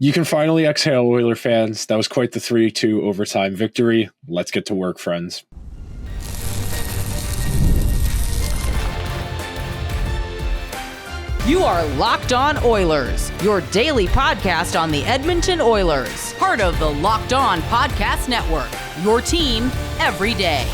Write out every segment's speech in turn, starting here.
You can finally exhale, Oiler fans. That was quite the 3-2 overtime victory. Let's get to work, friends. You are Locked On Oilers, your daily podcast on the Edmonton Oilers, part of the Locked On Podcast Network, your team every day.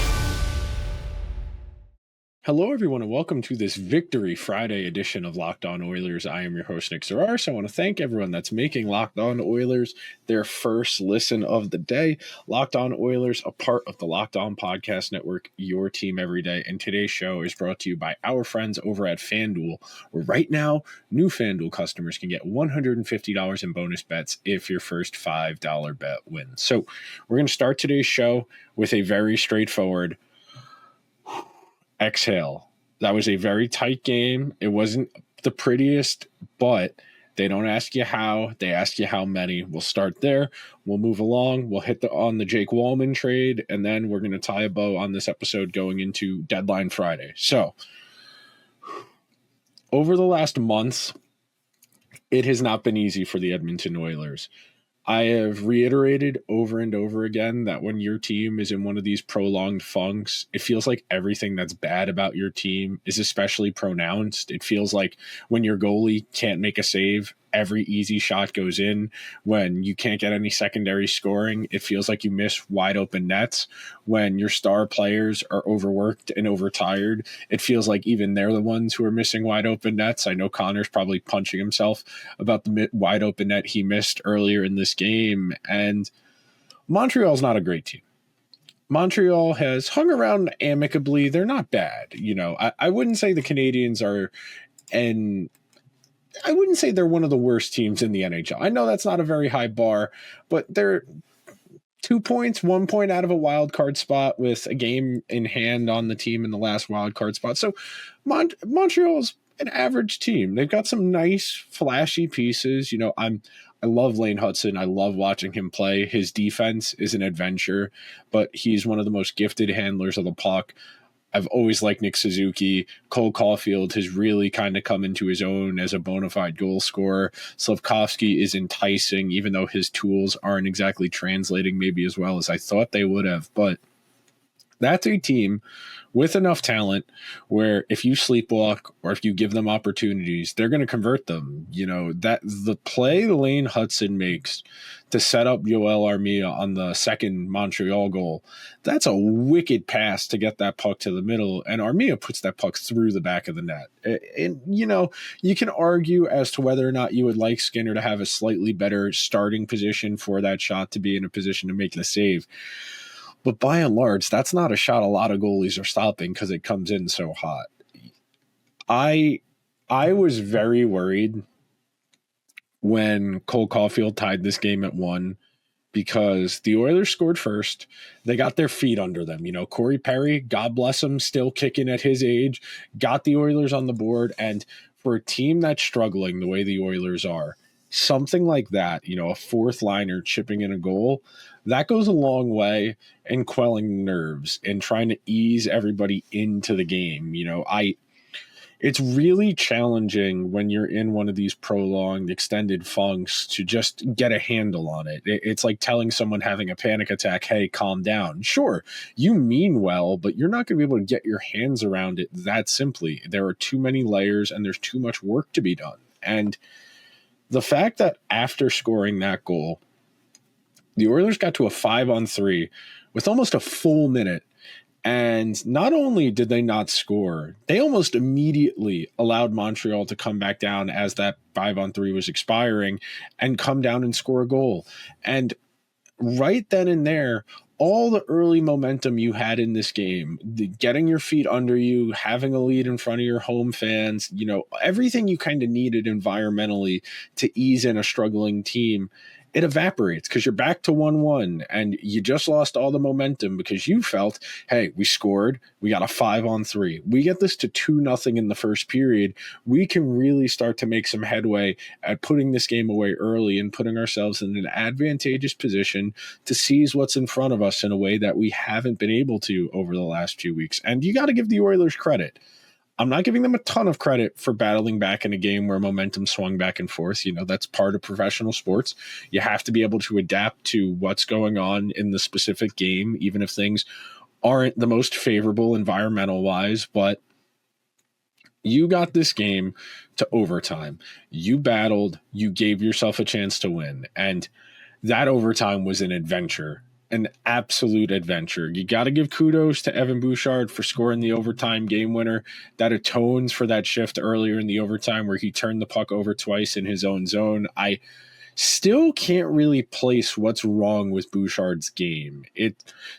Hello, everyone, and welcome to this Victory Friday edition of Locked On Oilers. I am your host, Nick Zararis. I want to thank everyone that's making Locked On Oilers their first listen of the day. Locked On Oilers, a part of the Locked On Podcast Network, your team every day. And today's show is brought to you by our friends over at FanDuel, where right now, new FanDuel customers can get $150 in bonus bets if your first $5 bet wins. So we're going to start today's show with a very straightforward exhale. That was a very tight game. It wasn't the prettiest, but they don't ask you how. They ask you how many. We'll start there. We'll move along. We'll hit on the Jake Walman trade, and then we're going to tie a bow on this episode going into Deadline Friday. So, over the last month, it has not been easy for the Edmonton Oilers. I have reiterated over and over again that when your team is in one of these prolonged funks, it feels like everything that's bad about your team is especially pronounced. It feels like when your goalie can't make a save, every easy shot goes in. When you can't get any secondary scoring, it feels like you miss wide open nets. When your star players are overworked and overtired, it feels like even they're the ones who are missing wide open nets. I know Connor's probably punching himself about the wide open net he missed earlier in this game. And Montreal's not a great team. Montreal has hung around amicably. They're not bad. You know, I wouldn't say the Canadiens are, and I wouldn't say they're one of the worst teams in the NHL. I know that's not a very high bar, but they're 2 points, 1 point out of a wild card spot with a game in hand on the team in the last wild card spot. So Montreal's an average team. They've got some nice, flashy pieces. You know, I love Lane Hutson. I love watching him play. His defense is an adventure, but he's one of the most gifted handlers of the puck. I've always liked Nick Suzuki. Cole Caulfield has really kind of come into his own as a bona fide goal scorer. Slafkovsky is enticing, even though his tools aren't exactly translating maybe as well as I thought they would have. But that's a team with enough talent where if you sleepwalk or if you give them opportunities, they're going to convert them. You know, that the play Lane Hutson makes to set up Yoel Armia on the second Montreal goal, that's a wicked pass to get that puck to the middle, and Armia puts that puck through the back of the net. And, you know, you can argue as to whether or not you would like Skinner to have a slightly better starting position for that shot to be in a position to make the save. But by and large, that's not a shot a lot of goalies are stopping because it comes in so hot. I was very worried when Cole Caulfield tied this game at 1 because the Oilers scored first. They got their feet under them. You know, Corey Perry, God bless him, still kicking at his age, got the Oilers on the board. And for a team that's struggling the way the Oilers are, something like that, you know, a fourth liner chipping in a goal, that goes a long way in quelling nerves and trying to ease everybody into the game. You know, it's really challenging when you're in one of these prolonged, extended funks to just get a handle on it. It's like telling someone having a panic attack, hey, calm down. Sure, you mean well, but you're not going to be able to get your hands around it that simply. There are too many layers and there's too much work to be done. And the fact that after scoring that goal, the Oilers got to a 5-on-3 with almost a full minute. And not only did they not score, they almost immediately allowed Montreal to come back down as that 5-on-3 was expiring and come down and score a goal. And right then and there, all the early momentum you had in this game, getting your feet under you, having a lead in front of your home fans, you know, everything you kind of needed environmentally to ease in a struggling team, it evaporates because you're back to 1-1 and you just lost all the momentum because you felt, hey, we scored, we got a 5-on-3. We get this to 2-0 in the first period. We can really start to make some headway at putting this game away early and putting ourselves in an advantageous position to seize what's in front of us in a way that we haven't been able to over the last few weeks. And you got to give the Oilers credit. I'm not giving them a ton of credit for battling back in a game where momentum swung back and forth. That's part of professional sports. You have to be able to adapt to what's going on in the specific game, even if things aren't the most favorable environmental wise. But you got this game to overtime. You battled, you gave yourself a chance to win. And that overtime was an adventure. An absolute adventure. You got to give kudos to Evan Bouchard for scoring the overtime game winner. That atones for that shift earlier in the overtime where he turned the puck over twice in his own zone. I still can't really place what's wrong with Bouchard's game.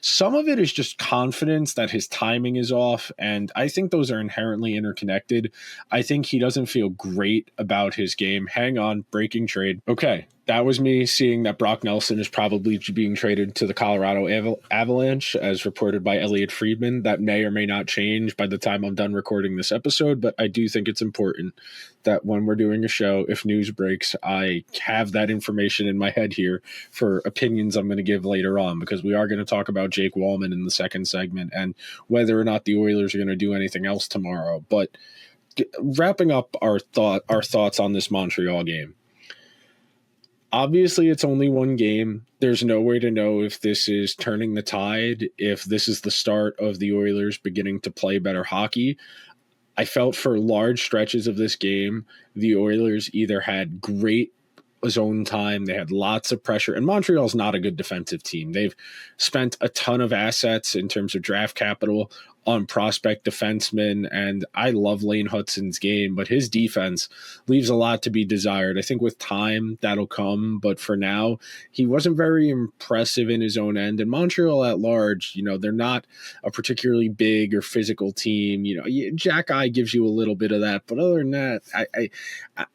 Some of it is just confidence that his timing is off, and I think those are inherently interconnected. I think he doesn't feel great about his game. Hang on, breaking trade. Okay, that was me seeing that Brock Nelson is probably being traded to the Colorado Avalanche, as reported by Elliot Friedman. That may or may not change by the time I'm done recording this episode, but I do think it's important that when we're doing a show, if news breaks, I have that information in my head here for opinions I'm going to give later on, because we are going to talk about Jake Walman in the second segment and whether or not the Oilers are going to do anything else tomorrow. But wrapping up our thoughts on this Montreal game. Obviously, it's only one game. There's no way to know if this is turning the tide, if this is the start of the Oilers beginning to play better hockey. I felt for large stretches of this game, the Oilers either had great zone time, they had lots of pressure, and Montreal's not a good defensive team. They've spent a ton of assets in terms of draft capital on prospect defensemen, and I love Lane Hutson's game, but his defense leaves a lot to be desired. I think with time that'll come, but for now, he wasn't very impressive in his own end. And Montreal at large, they're not a particularly big or physical team. Jack Eye gives you a little bit of that, but other than that,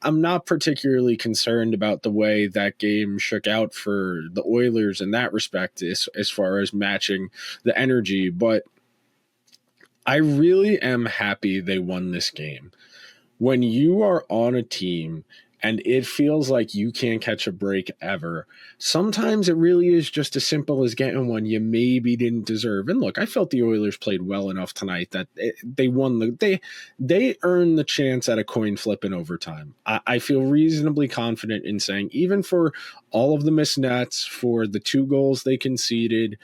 I'm not particularly concerned about the way that game shook out for the Oilers in that respect, as far as matching the energy, but I really am happy they won this game. When you are on a team and it feels like you can't catch a break ever, sometimes it really is just as simple as getting one you maybe didn't deserve. And look, I felt the Oilers played well enough tonight that they won. They earned the chance at a coin flip in overtime. I feel reasonably confident in saying, even for all of the missed nets, for the 2 goals they conceded,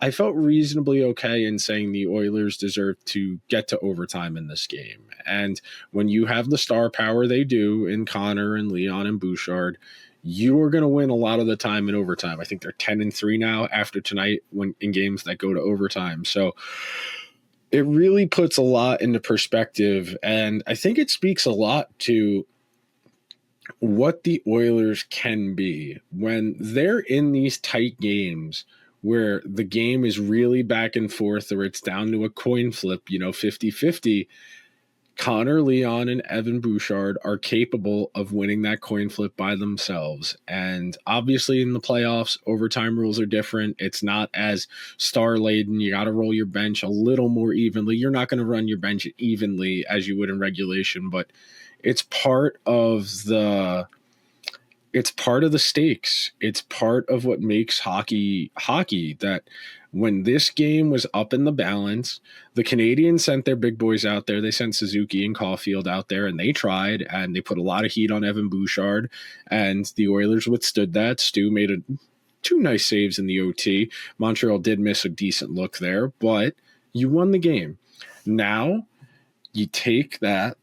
I felt reasonably okay in saying the Oilers deserve to get to overtime in this game. And when you have the star power they do in Connor and Leon and Bouchard, you are going to win a lot of the time in overtime. I think they're 10-3 now after tonight when in games that go to overtime. So it really puts a lot into perspective, and I think it speaks a lot to what the Oilers can be when they're in these tight games where the game is really back and forth, or it's down to a coin flip, 50-50, Connor, Leon, and Evan Bouchard are capable of winning that coin flip by themselves. And obviously in the playoffs, overtime rules are different. It's not as star-laden. You got to roll your bench a little more evenly. You're not going to run your bench evenly as you would in regulation, but it's part of the stakes. It's part of what makes hockey, that when this game was up in the balance, the Canadiens sent their big boys out there. They sent Suzuki and Caulfield out there, and they tried, and they put a lot of heat on Evan Bouchard, and the Oilers withstood that. Stu made 2 nice saves in the OT. Montreal did miss a decent look there, but you won the game. Now you take that,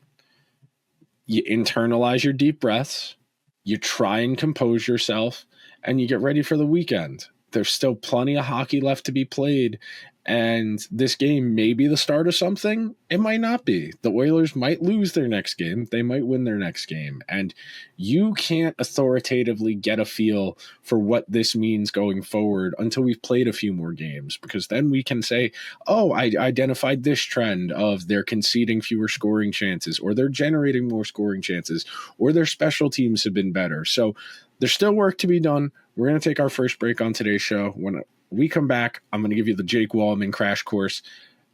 you internalize your deep breaths, you try and compose yourself, and you get ready for the weekend. There's still plenty of hockey left to be played, and this game may be the start of something. It might not be. The Oilers might lose their next game. They might win their next game, and you can't authoritatively get a feel for what this means going forward until we've played a few more games, because then we can say, oh, I identified this trend of they're conceding fewer scoring chances, or they're generating more scoring chances, or their special teams have been better. So there's still work to be done. We're going to take our first break on today's show. When we come back, I'm going to give you the Jake Walman crash course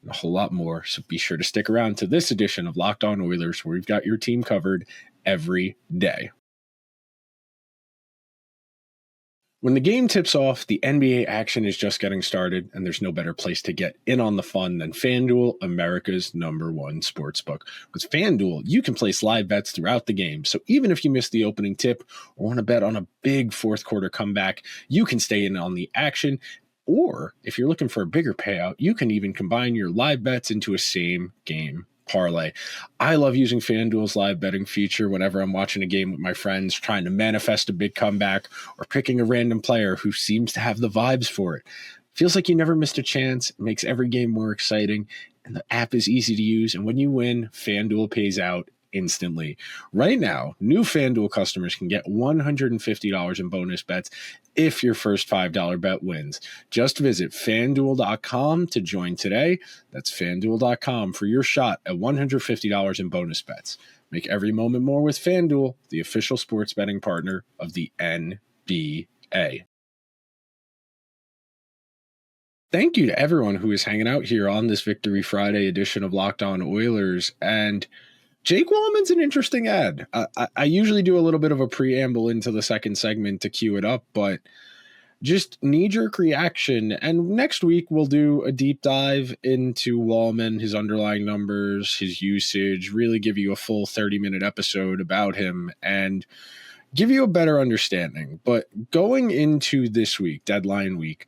and a whole lot more. So be sure to stick around to this edition of Locked On Oilers, where we've got your team covered every day. When the game tips off, the NBA action is just getting started, and there's no better place to get in on the fun than FanDuel, America's #1 sportsbook. With FanDuel, you can place live bets throughout the game, so even if you miss the opening tip or want to bet on a big fourth quarter comeback, you can stay in on the action. Or if you're looking for a bigger payout, you can even combine your live bets into a same game parlay. I love using FanDuel's live betting feature whenever I'm watching a game with my friends, trying to manifest a big comeback or picking a random player who seems to have the vibes for it. Feels like you never missed a chance. It makes every game more exciting, and the app is easy to use. And when you win, FanDuel pays out instantly. Right now, new FanDuel customers can get $150 in bonus bets if your first $5 bet wins. Just visit FanDuel.com to join today. That's FanDuel.com for your shot at $150 in bonus bets. Make every moment more with FanDuel, the official sports betting partner of the NBA. Thank you to everyone who is hanging out here on this Victory Friday edition of Locked On Oilers. And Jake Walman's an interesting ad. I usually do a little bit of a preamble into the second segment to cue it up, but just knee-jerk reaction. And next week we'll do a deep dive into Walman, his underlying numbers, his usage, really give you a full 30-minute episode about him and give you a better understanding. But going into this week, deadline week,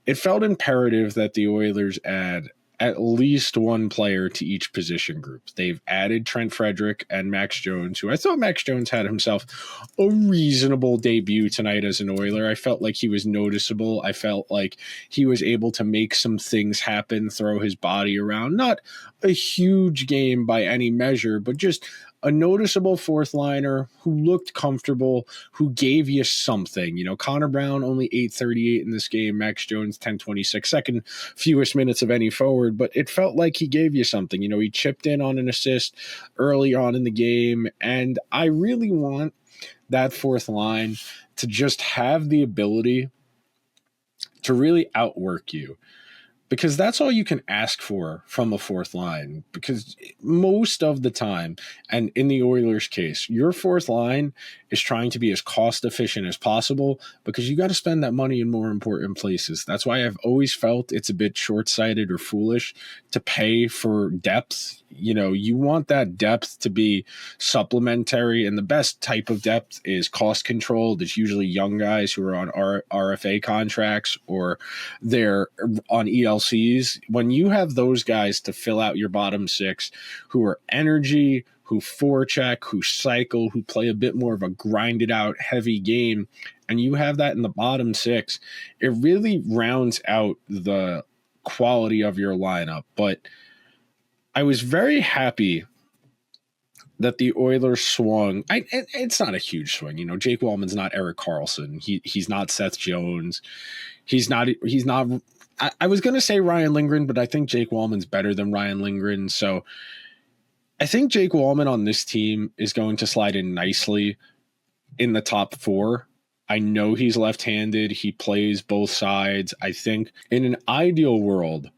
it felt imperative that the Oilers add at least one player to each position group. They've added Trent Frederick and Max Jones, who I thought Max Jones had himself a reasonable debut tonight as an Oiler. I felt like he was noticeable. I felt like he was able to make some things happen, throw his body around. Not a huge game by any measure, but just a noticeable fourth liner who looked comfortable, who gave you something. You know, Connor Brown only 8:38 in this game. Max Jones 10:26, second fewest minutes of any forward, but it felt like he gave you something. You know, he chipped in on an assist early on in the game, and I really want that fourth line to just have the ability to really outwork you. Because that's all you can ask for from a fourth line. Because most of the time, and in the Oilers' case, your fourth line is trying to be as cost efficient as possible because you got to spend that money in more important places. That's why I've always felt it's a bit short-sighted or foolish to pay for depth. You know, you want that depth to be supplementary, and the best type of depth is cost controlled. It's usually young guys who are on RFA contracts or they're on ELCs. When you have those guys to fill out your bottom six who are energy, who forecheck, who cycle, who play a bit more of a grinded out heavy game, and you have that in the bottom six, it really rounds out the quality of your lineup. But I was very happy that the Oilers swung. It's not a huge swing. You know, Jake Walman's not Erik Karlsson. He's not Seth Jones. He's not. I was going to say Ryan Lindgren, but I think Jake Walman's better than Ryan Lindgren. So I think Jake Walman on this team is going to slide in nicely in the top four. I know he's left-handed. He plays both sides. I think in an ideal world,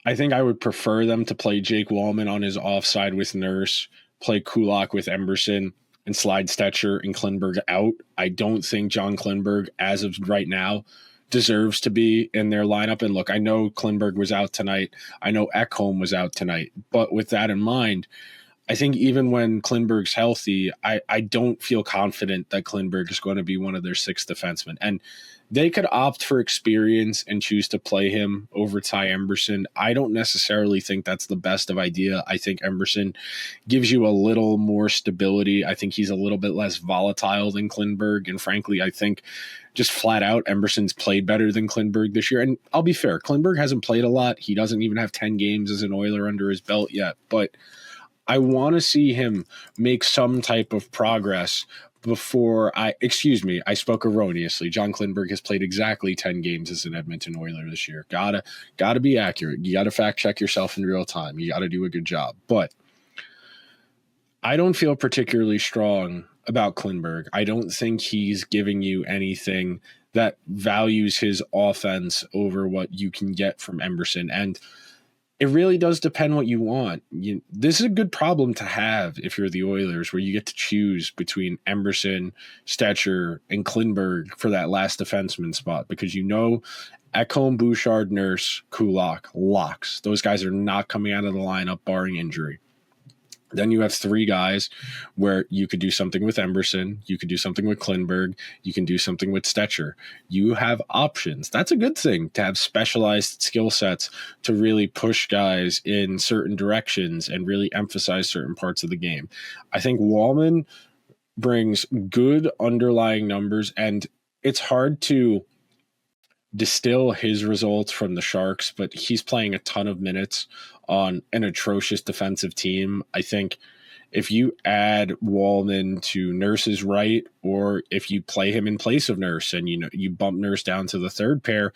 I think I would prefer them to play Jake Walman on his offside with Nurse, play Kulak with Emberson, and slide Stetcher and Klingberg out. I don't think John Klingberg, as of right now, deserves to be in their lineup. And look, I know Klingberg was out tonight. I know Ekholm was out tonight. But with that in mind, I think even when Klingberg's healthy, I don't feel confident that Klingberg is going to be one of their six defensemen. And they could opt for experience and choose to play him over Ty Emberson. I don't necessarily think that's the best of idea. I think Emberson gives you a little more stability. I think he's a little bit less volatile than Klingberg. And frankly, I think just flat out, Emberson's played better than Klingberg this year. And I'll be fair, Klingberg hasn't played a lot. He doesn't even have 10 games as an Oiler under his belt yet. But I want to see him make some type of progress before I spoke erroneously. John Klingberg has played exactly 10 games as an Edmonton Oiler this year. Gotta be accurate. You gotta fact check yourself in real time. You gotta do a good job. But I don't feel particularly strong about Klingberg. I don't think he's giving you anything that values his offense over what you can get from Emberson. And it really does depend what you want. This is a good problem to have if you're the Oilers, where you get to choose between Emberson, Stetcher, and Klingberg for that last defenseman spot, because Ekholm, Bouchard, Nurse, Kulak, locks. Those guys are not coming out of the lineup barring injury. Then you have three guys where you could do something with Emberson, you could do something with Klingberg, you can do something with Stetcher. You have options. That's a good thing, to have specialized skill sets to really push guys in certain directions and really emphasize certain parts of the game. I think Walman brings good underlying numbers, and it's hard to distill his results from the Sharks, but he's playing a ton of minutes on an atrocious defensive team. I think if you add Walman to Nurse's right, or if you play him in place of Nurse and you bump Nurse down to the third pair,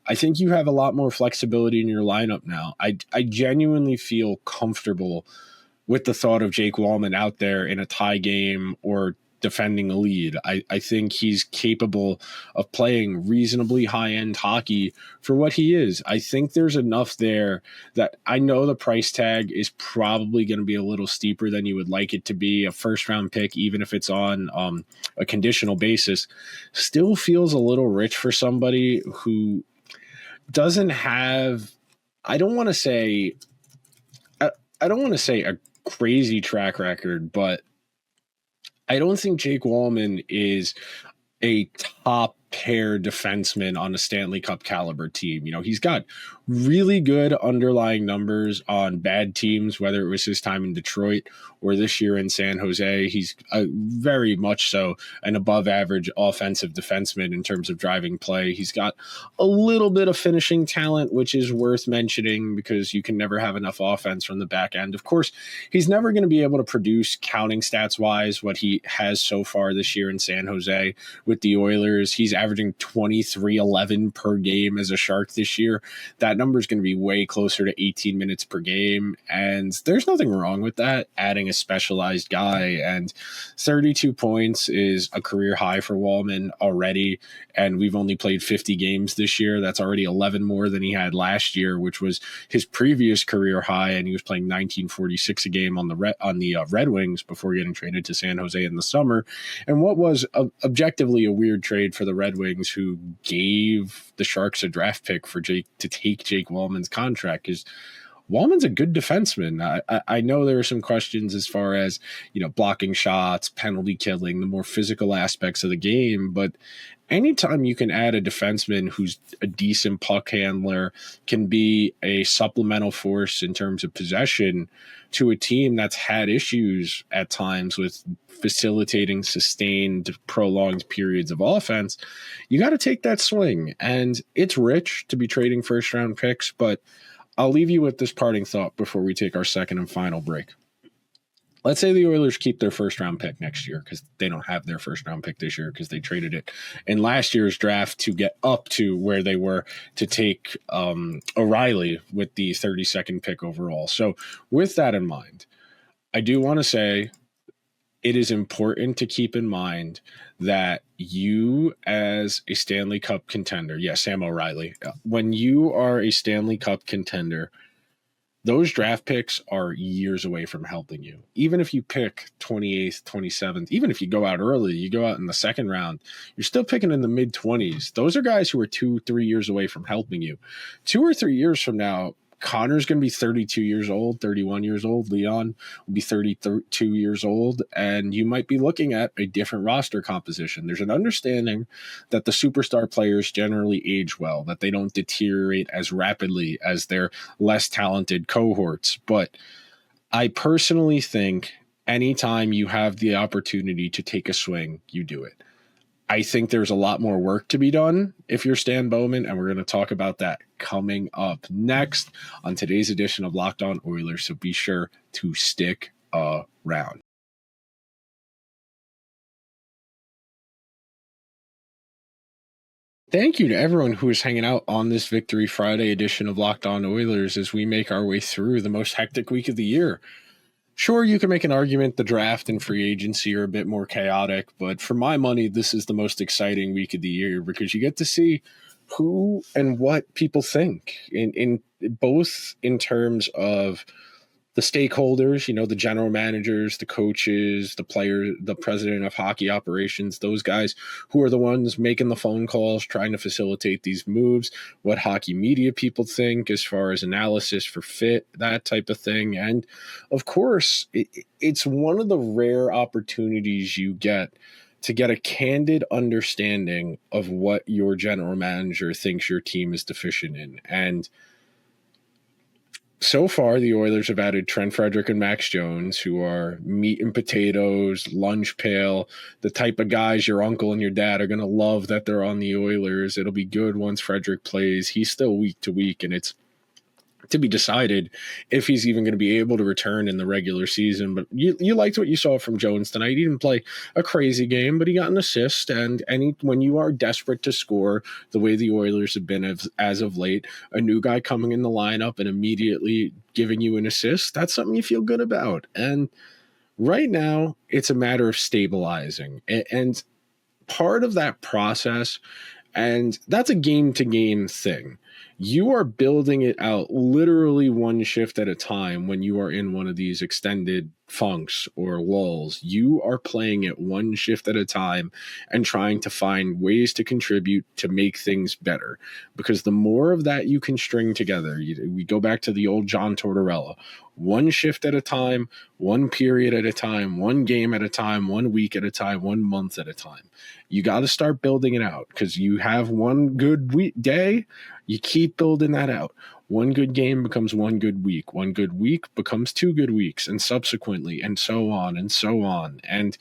I think you have a lot more flexibility in your lineup now. I genuinely feel comfortable with the thought of Jake Walman out there in a tie game or defending a lead. I think he's capable of playing reasonably high-end hockey for what he is. I think there's enough there that I know the price tag is probably going to be a little steeper than you would like it to be. A first-round pick, even if it's on a conditional basis, still feels a little rich for somebody who doesn't have, I don't want to say a crazy track record, but I don't think Jake Walman is a top pair defenseman on a Stanley Cup caliber team. He's got really good underlying numbers on bad teams, whether it was his time in Detroit or this year in San Jose. He's very much so an above average offensive defenseman in terms of driving play. He's got a little bit of finishing talent, which is worth mentioning because you can never have enough offense from the back end. Of course, he's never going to be able to produce counting stats wise what he has so far this year in San Jose with the Oilers. He's averaging 23-11 per game as a Shark this year. That number is going to be way closer to 18 minutes per game, and there's nothing wrong with that, adding a specialized guy. And 32 points is a career high for Walman already, and we've only played 50 games this year. That's already 11 more than he had last year, which was his previous career high, and he was playing 1946 a game on the Red Wings before getting traded to San Jose in the summer. And what was objectively a weird trade for the Red Wings, who gave the Sharks a draft pick for Jake to take Jake Walman's contract, because Walman's a good defenseman. I know there are some questions as far as, blocking shots, penalty killing, the more physical aspects of the game, but anytime you can add a defenseman who's a decent puck handler, can be a supplemental force in terms of possession to a team that's had issues at times with facilitating sustained, prolonged periods of offense, you got to take that swing. And it's rich to be trading first-round picks, but I'll leave you with this parting thought before we take our second and final break. Let's say the Oilers keep their first-round pick next year, because they don't have their first-round pick this year because they traded it in last year's draft to get up to where they were to take O'Reilly with the 32nd pick overall. So with that in mind, I do want to say it is important to keep in mind that you, as a Stanley Cup contender, Sam O'Reilly, when you are a Stanley Cup contender, those draft picks are years away from helping you. Even if you pick 28th, 27th, even if you go out early, you go out in the second round, you're still picking in the mid-20s. Those are guys who are 2-3 years away from helping you. 2 or 3 years from now, Connor's going to be 32 years old, 31 years old. Leon will be 32 years old, and you might be looking at a different roster composition. There's an understanding that the superstar players generally age well, that they don't deteriorate as rapidly as their less talented cohorts. But I personally think anytime you have the opportunity to take a swing, you do it. I think there's a lot more work to be done if you're Stan Bowman, and we're going to talk about that coming up next on today's edition of Locked On Oilers, so be sure to stick around. Thank you to everyone who is hanging out on this Victory Friday edition of Locked On Oilers as we make our way through the most hectic week of the year. Sure, you can make an argument the draft and free agency are a bit more chaotic, but for my money, this is the most exciting week of the year because you get to see who and what people think in both in terms of the stakeholders, the general managers, the coaches, the players, the president of hockey operations, those guys who are the ones making the phone calls, trying to facilitate these moves, what hockey media people think as far as analysis for fit, that type of thing. And of course, it's one of the rare opportunities you get to get a candid understanding of what your general manager thinks your team is deficient in. And so far, the Oilers have added Trent Frederick and Max Jones, who are meat and potatoes, lunch pail, the type of guys your uncle and your dad are going to love that they're on the Oilers. It'll be good once Frederick plays. He's still week to week, and it's to be decided if he's even going to be able to return in the regular season. But you liked what you saw from Jones tonight. He didn't play a crazy game, but he got an assist. And when you are desperate to score the way the Oilers have been as of late, a new guy coming in the lineup and immediately giving you an assist, that's something you feel good about. And right now, it's a matter of stabilizing. And part of that process, and that's a game-to-game thing. You are building it out literally one shift at a time when you are in one of these extended funks or lulls. You are playing it one shift at a time and trying to find ways to contribute to make things better. Because the more of that you can string together, we go back to the old John Tortorella, one shift at a time, one period at a time, one game at a time, 1 week at a time, 1 month at a time. You got to start building it out because you have one good day. You keep building that out. One good game becomes one good week. One good week becomes 2 good weeks, and subsequently, and so on and so on. And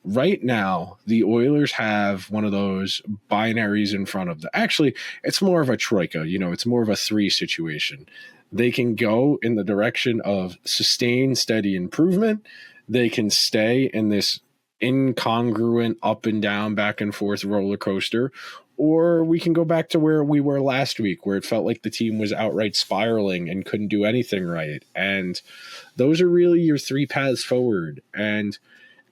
right now, the Oilers have one of those binaries in front of them. Actually, it's more of a troika. It's more of a 3 situation. They can go in the direction of sustained, steady improvement. They can stay in this incongruent up and down, back and forth roller coaster, or we can go back to where we were last week, where it felt like the team was outright spiraling and couldn't do anything right. And those are really your 3 paths forward. And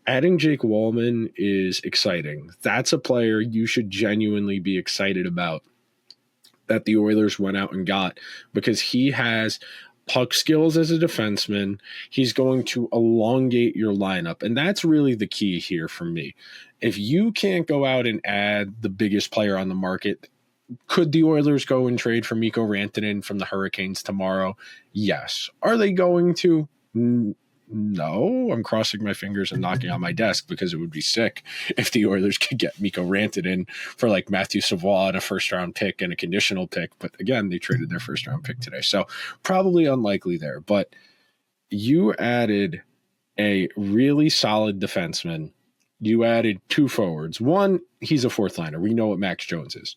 adding Jake Walman is exciting. That's a player you should genuinely be excited about that the Oilers went out and got, because he has puck skills as a defenseman. He's going to elongate your lineup. And that's really the key here for me. If you can't go out and add the biggest player on the market, could the Oilers go and trade for Mikko Rantanen from the Hurricanes tomorrow? Yes. Are they going to? No. I'm crossing my fingers and knocking on my desk because it would be sick if the Oilers could get Mikko Rantanen for like Matthew Savoie and a first-round pick and a conditional pick. But again, they traded their first-round pick today. So probably unlikely there. But you added a really solid defenseman. You added 2 forwards. One, he's a 4th liner. We know what Max Jones is.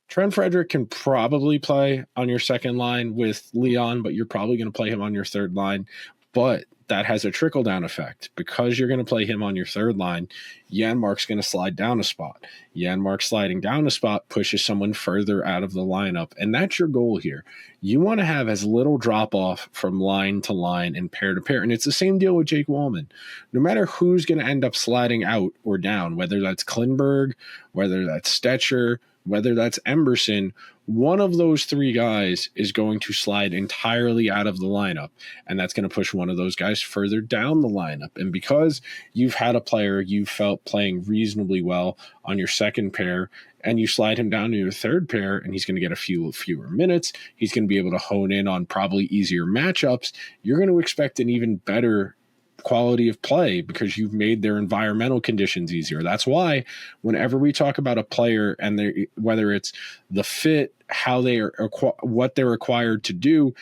Trent Frederick can probably play on your second line with Leon, but you're probably going to play him on your third line. But that has a trickle-down effect. Because you're going to play him on your third line, Janmark's going to slide down a spot. Janmark sliding down a spot pushes someone further out of the lineup, and that's your goal here. You want to have as little drop-off from line to line and pair to pair, and it's the same deal with Jake Walman. No matter who's going to end up sliding out or down, whether that's Klingberg, whether that's Stetcher, whether that's Emberson, one of those 3 guys is going to slide entirely out of the lineup, and that's going to push one of those guys further down the lineup. And because you've had a player you felt playing reasonably well on your second pair, and you slide him down to your third pair, and he's going to get a fewer minutes, he's going to be able to hone in on probably easier matchups, you're going to expect an even better quality of play because you've made their environmental conditions easier. That's why whenever we talk about a player and whether it's the fit, how they are, what they're required to do,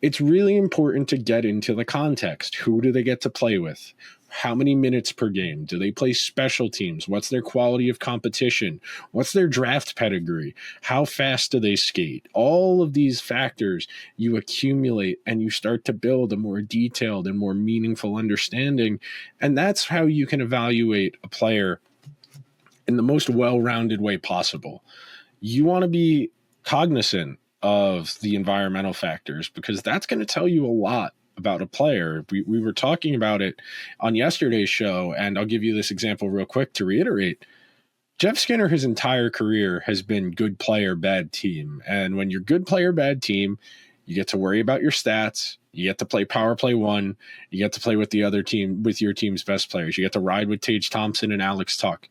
it's really important to get into the context. Who do they get to play with? How many minutes per game? Do they play special teams? What's their quality of competition? What's their draft pedigree? How fast do they skate? All of these factors you accumulate and you start to build a more detailed and more meaningful understanding. And that's how you can evaluate a player in the most well-rounded way possible. You want to be cognizant of the environmental factors because that's going to tell you a lot about a player. We were talking about it on yesterday's show, and I'll give you this example real quick to reiterate. Jeff Skinner, his entire career, has been good player, bad team. And when you're good player, bad team, you get to worry about your stats. You get to play power play one. You get to play with the other team, with your team's best players. You get to ride with Tage Thompson and Alex Tuck.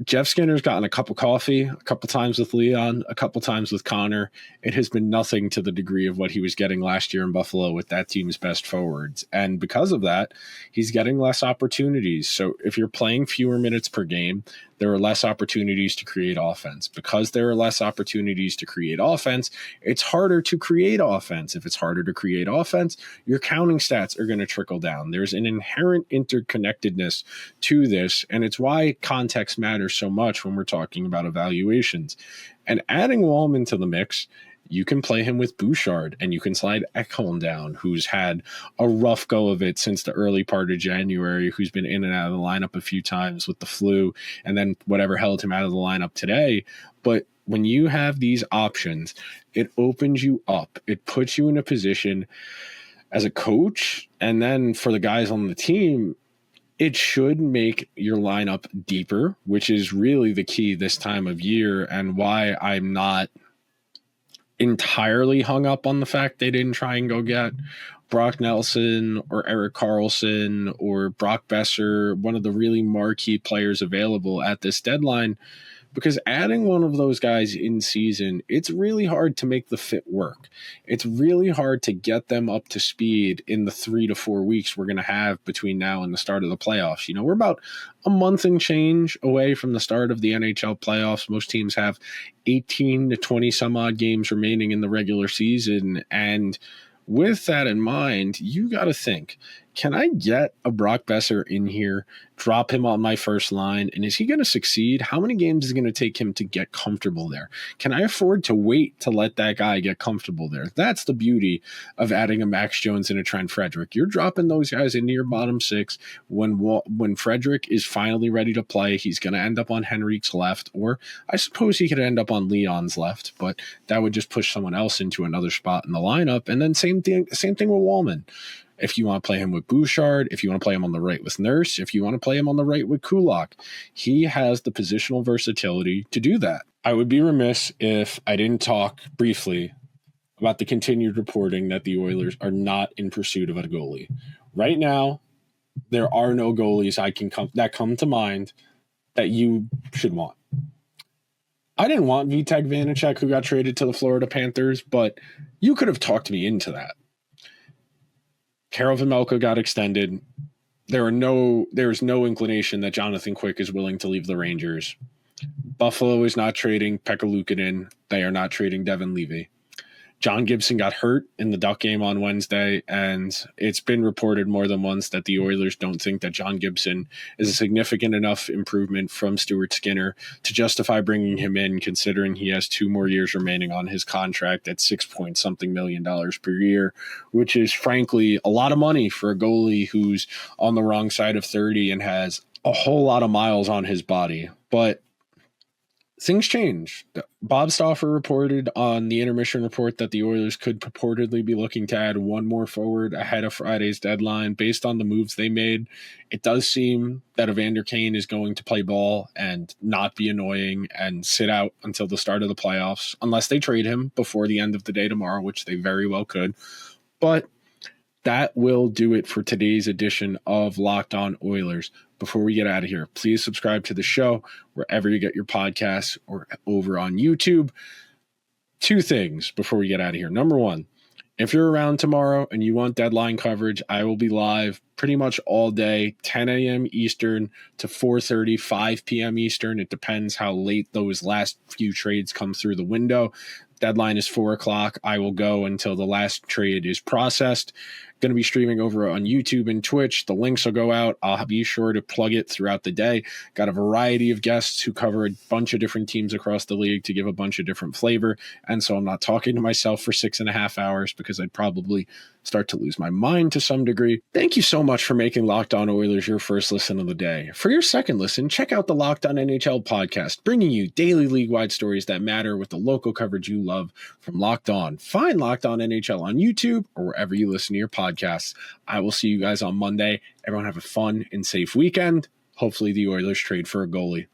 Jeff Skinner's gotten a cup of coffee a couple times with Leon, a couple times with Connor. It has been nothing to the degree of what he was getting last year in Buffalo with that team's best forwards. And because of that, he's getting less opportunities. So if you're playing fewer minutes per game, there are less opportunities to create offense. Because there are less opportunities to create offense, it's harder to create offense. If it's harder to create offense, your counting stats are going to trickle down. There's an inherent interconnectedness to this, and it's why context matters so much when we're talking about evaluations. And adding Walman to the mix, you can play him with Bouchard, and you can slide Ekholm down, who's had a rough go of it since the early part of January, who's been in and out of the lineup a few times with the flu, and then whatever held him out of the lineup today. But when you have these options, it opens you up. It puts you in a position as a coach, and then for the guys on the team, it should make your lineup deeper, which is really the key this time of year, and why I'm not entirely hung up on the fact they didn't try and go get Brock Nelson or Erik Karlsson or Brock Besser, one of the really marquee players available at this deadline, because adding one of those guys in season, it's really hard to make the fit work. It's really hard to get them up to speed in the 3 to 4 weeks we're going to have between now and the start of the playoffs. You know, we're about a month and change away from the start of the NHL playoffs. Most teams have 18 to 20 some odd games remaining in the regular season. And with that in mind, you got to think, can I get a Brock Besser in here, drop him on my first line, and is he going to succeed? How many games is it going to take him to get comfortable there? Can I afford to wait to let that guy get comfortable there? That's the beauty of adding a Max Jones and a Trent Frederic. You're dropping those guys into your bottom six. When Frederic is finally ready to play, he's going to end up on Henrique's left, or I suppose he could end up on Leon's left, but that would just push someone else into another spot in the lineup. And then same thing with Walman. If you want to play him with Bouchard, if you want to play him on the right with Nurse, if you want to play him on the right with Kulak, he has the positional versatility to do that. I would be remiss if I didn't talk briefly about the continued reporting that the Oilers are not in pursuit of a goalie. Right now, there are no goalies that come to mind that you should want. I didn't want Vitek Vanacek, who got traded to the Florida Panthers, but you could have talked me into that. Karel Vejmelka got extended. There is no inclination that Jonathan Quick is willing to leave the Rangers. Buffalo is not trading Pekka Luukkonen. They are not trading Devin Levy. John Gibson got hurt in the Duck game on Wednesday, and it's been reported more than once that the Oilers don't think that John Gibson is a significant enough improvement from Stuart Skinner to justify bringing him in, considering he has 2 more years remaining on his contract at $6-something million per year, which is frankly a lot of money for a goalie who's on the wrong side of 30 and has a whole lot of miles on his body. But things change. Bob Stauffer reported on the intermission report that the Oilers could purportedly be looking to add one more forward ahead of Friday's deadline. Based on the moves they made, it does seem that Evander Kane is going to play ball and not be annoying and sit out until the start of the playoffs, unless they trade him before the end of the day tomorrow, which they very well could. But that will do it for today's edition of Locked On Oilers. Before we get out of here, please subscribe to the show wherever you get your podcasts or over on YouTube. 2 things before we get out of here. Number 1, if you're around tomorrow and you want deadline coverage, I will be live pretty much all day, 10 a.m. Eastern to 4:30, 5 p.m. Eastern. It depends how late those last few trades come through the window. Deadline is 4 o'clock. I will go until the last trade is processed. Going to be streaming over on YouTube and Twitch. The links will go out. I'll be sure to plug it throughout the day. Got a variety of guests who cover a bunch of different teams across the league to give a bunch of different flavor. And so I'm not talking to myself for 6.5 hours because I'd probably start to lose my mind to some degree. Thank you so much for making Locked On Oilers your first listen of the day. For your second listen, check out the Locked On NHL podcast, bringing you daily league-wide stories that matter with the local coverage you love from Locked On. Find Locked On NHL on YouTube or wherever you listen to your podcasts. I will see you guys on Monday. Everyone have a fun and safe weekend. Hopefully the Oilers trade for a goalie.